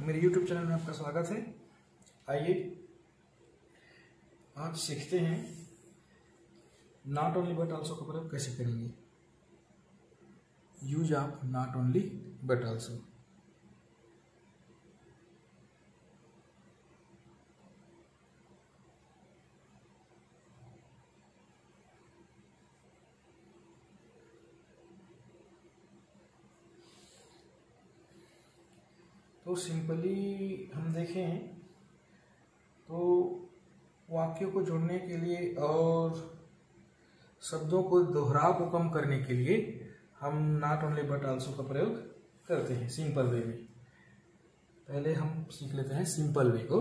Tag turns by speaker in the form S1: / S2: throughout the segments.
S1: मेरे YouTube channel में आपका स्वागत है। आइए आज सीखते हैं नॉट ओनली बट आल्सो का प्रयोग कैसे करेंगे। Use of not only but also. तो सिंपली हम देखें तो वाक्यों को जोड़ने के लिए और शब्दों को दोहराव को कम करने के लिए हम नॉट ओनली बट आल्सो का प्रयोग करते हैं सिंपल वे में। पहले हम सीख लेते हैं सिंपल वे को।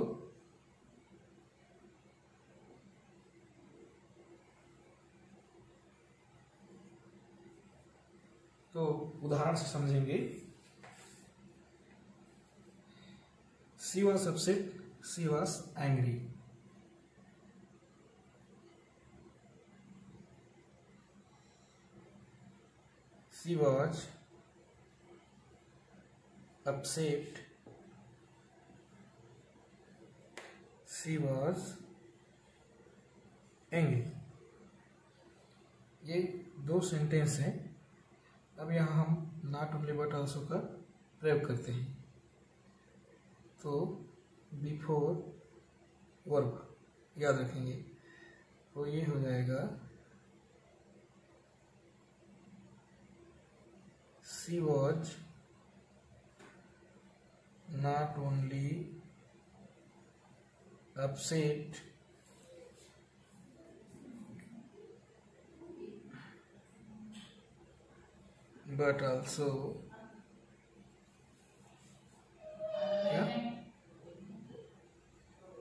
S1: तो उदाहरण से समझेंगे। She was upset. She was angry. She was upset. She was angry. ये दो सेंटेंस हैं। अब यहाँ हम नॉट ओनली बट आल्सो का प्रयोग करते हैं। तो बिफोर वर्ब याद रखेंगे, तो ये हो जाएगा she was not only upset but also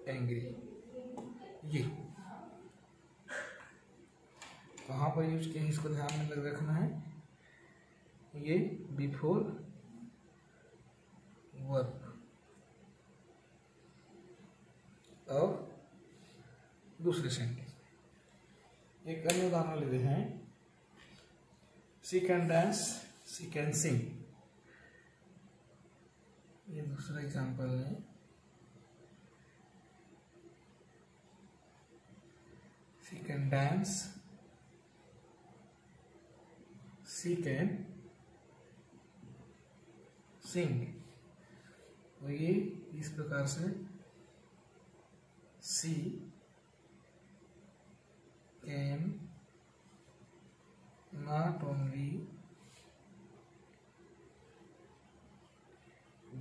S1: angry. ये कहाँ पर यूज किया है इसको ध्यान में लग रखना है। ये बिफोर वर्ब। और दूसरे सेंटेंस एक अन्य उदाहरण लेते हैं। She can dance, she can sing. ये दूसरा एग्जाम्पल है। She can dance, she can sing। और ये इस प्रकार से she can not only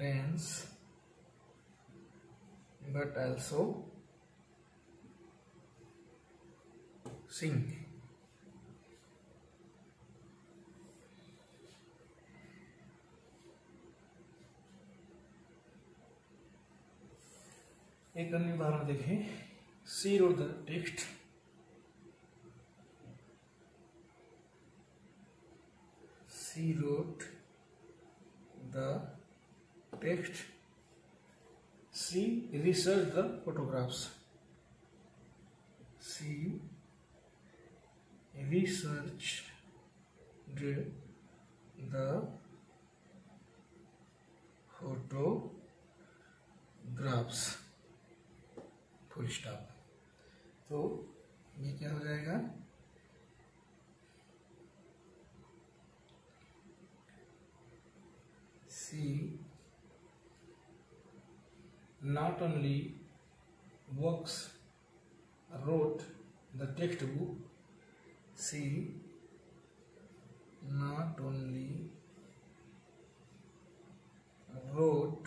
S1: dance but also sing। एक अन्य उदाहरण देखें। She wrote the text, she wrote the text. She research the photographs, she researched the photographs। Full stop. तो ये क्या हो जाएगा? She not only wrote the textbook, she not only wrote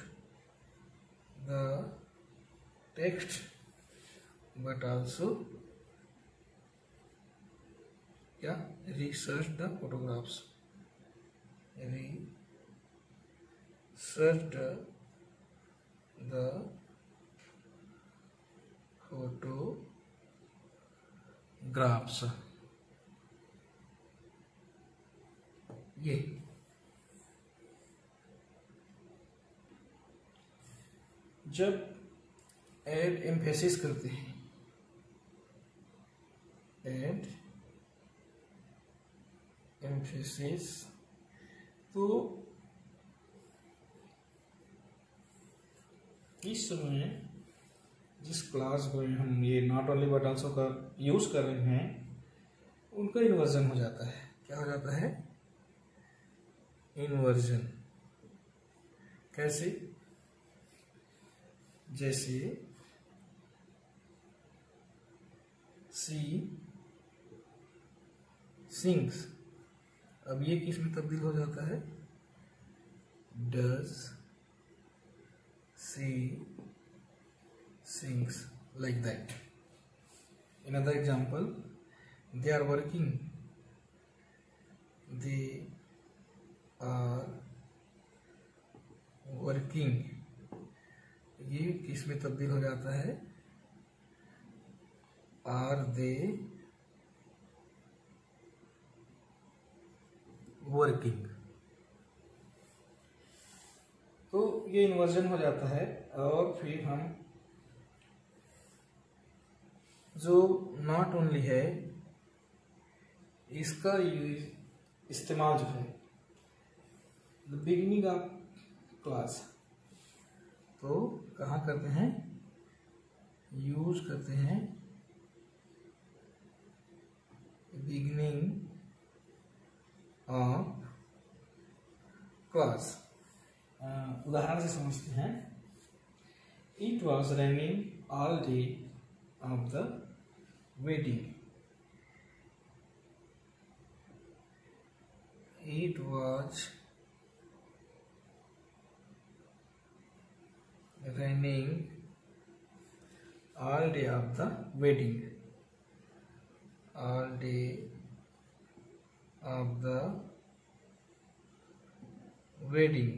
S1: the text but also researched the photographs। Researched the photographs। ये जब add emphasis करते हैं, add emphasis, तो इस समय जिस क्लास में हम ये नॉट ओनली बट आल्सो का यूज कर रहे हैं उनका इन्वर्जन हो जाता है। क्या हो जाता है? इन्वर्जन। कैसे? जैसे सी सिंग्स, अब ये किस में तब्दील हो जाता है? Does she sings, like that. Another example, they are working, they are working, ये किस में तब्दील हो जाता है? are they working। तो ये इन्वर्जन हो जाता है। और फिर हम जो नॉट ओनली है इसका इस्तेमाल जो है द बिगिनिंग ऑफ क्लास, तो कहाँ करते हैं? यूज करते हैं बिगिनिंग ऑफ क्लास। उदाहरण से समझते हैं। It was raining all day of the wedding। It was raining all day of the wedding। all day of the wedding।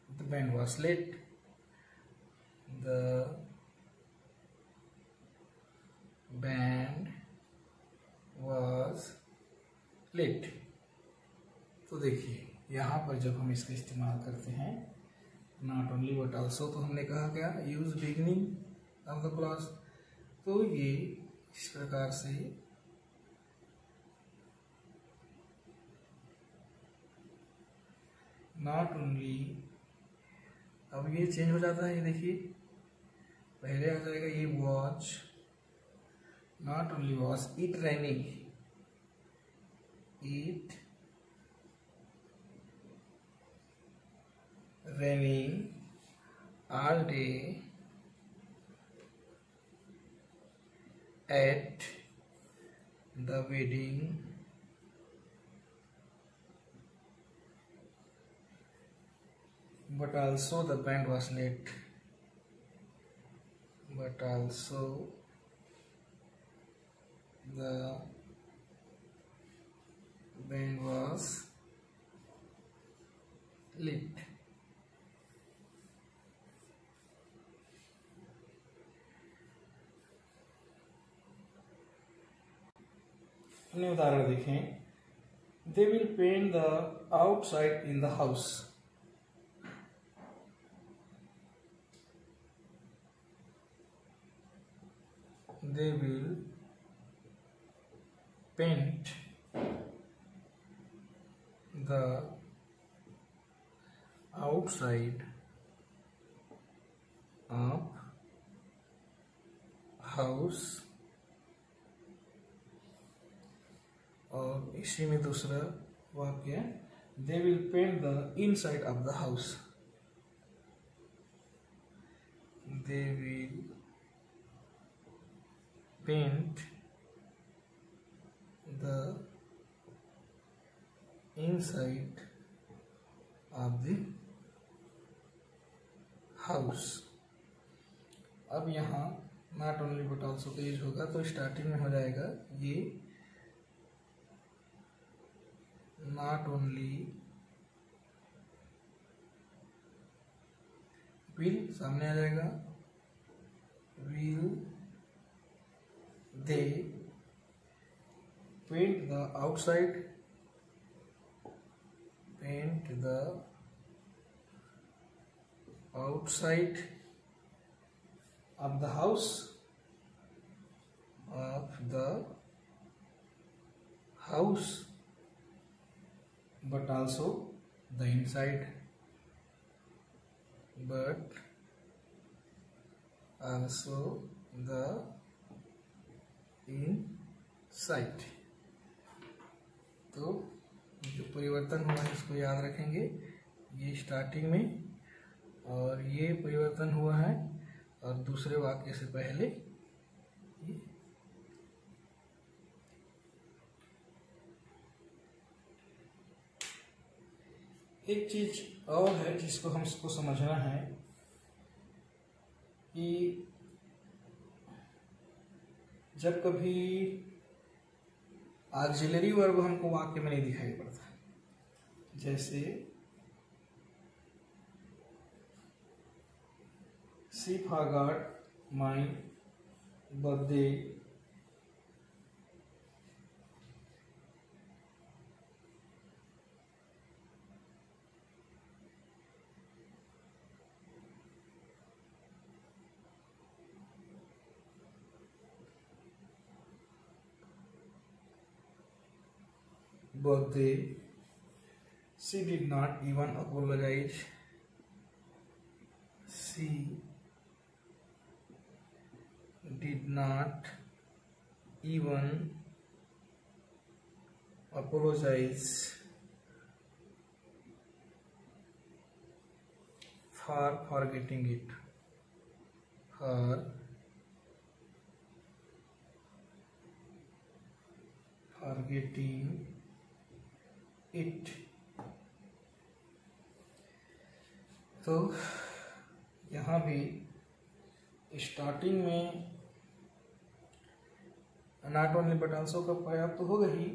S1: The band was late। the band was late। तो देखिए यहाँ पर जब हम इसका इस्तेमाल करते हैं नॉट ओनली बट आल्सो, तो हमने कहा क्या? Use beginning of the class. तो ये इस प्रकार से नॉट ओनली, अब ये चेंज हो जाता है। ये देखिए पहले आ जाएगा ये watch, not only watch it raining, it raining all day at the wedding, but also the band was late। but also the band was late। अन्य उदाहरण देखें। They will paint the outside in the house। They will paint the outside of house। और इसी में दूसरा वाक्य, they will paint the inside of the house। they will paint the inside of the house। अब यहाँ not only but also का use होगा, तो स्टार्टिंग में हो जाएगा ये नॉट ओनली विल, सामने आ जाएगा will they paint the outside, paint the outside of the house, of the house। but also the inside, but also the inside। तो जो परिवर्तन हुआ है इसको याद रखेंगे, ये स्टार्टिंग में, और ये परिवर्तन हुआ है और दूसरे वाक्य से पहले ये। एक चीज और है जिसको हमको समझना है कि जब कभी ऑक्सिलरी वर्ब हमको वाक्य में नहीं दिखाई पड़ता, जैसे she forgot my birthday, birthday, she did not even apologize, she did not even apologize for forgetting it, for forgetting it. तो यहाँ भी स्टार्टिंग में नॉट ओनली बट आल्सो का प्रयोग तो होगा ही,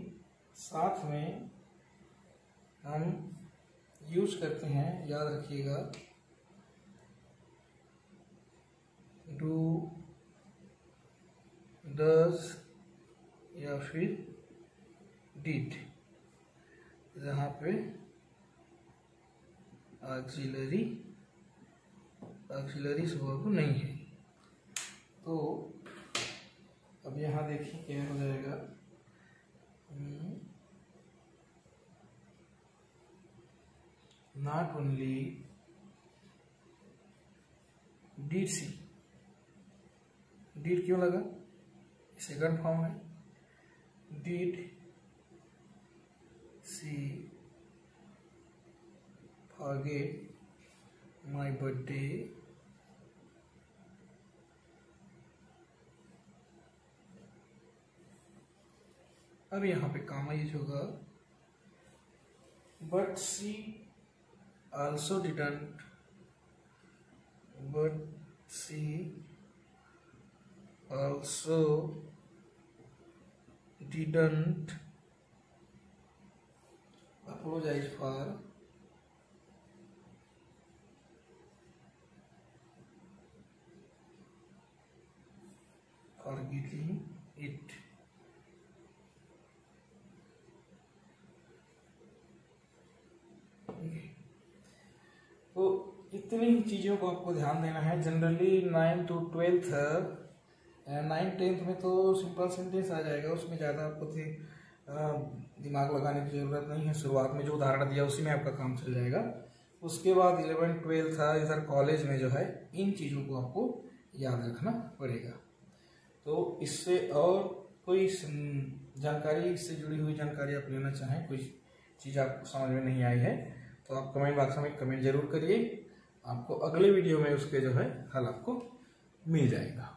S1: साथ में हम यूज करते हैं, याद रखिएगा, डू, डज या फिर डिड, जहाँ पे ऑक्सिलरी वर्ब नहीं है। तो अब यहाँ देखिए क्या हो जाएगा, not only did she, did क्यों लगा, सेकंड फॉर्म है, did she forget my birthday, अब यहाँ पे कामा यूज होगा, but she also didn't, but she also didn't apologize for forgetting it। तो इतनी ही चीज़ों को आपको ध्यान देना है। जनरली 9 to 12, 9, 10 में तो सिंपल सेंटेंस आ जाएगा, उसमें ज़्यादा आपको दिमाग लगाने की ज़रूरत नहीं है। शुरुआत में जो उदाहरण दिया उसी में आपका काम चल जाएगा। उसके बाद 11, 12 इधर कॉलेज में जो है इन चीज़ों को आपको याद रखना पड़ेगा। तो इससे और कोई जानकारी, इससे जुड़ी हुई जानकारी आप लेना चाहें, कोई चीज़ आपको समझ में नहीं आई है तो आप कमेंट बॉक्स में कमेंट जरूर करिए। आपको अगले वीडियो में उसके जो है हल आपको मिल जाएगा।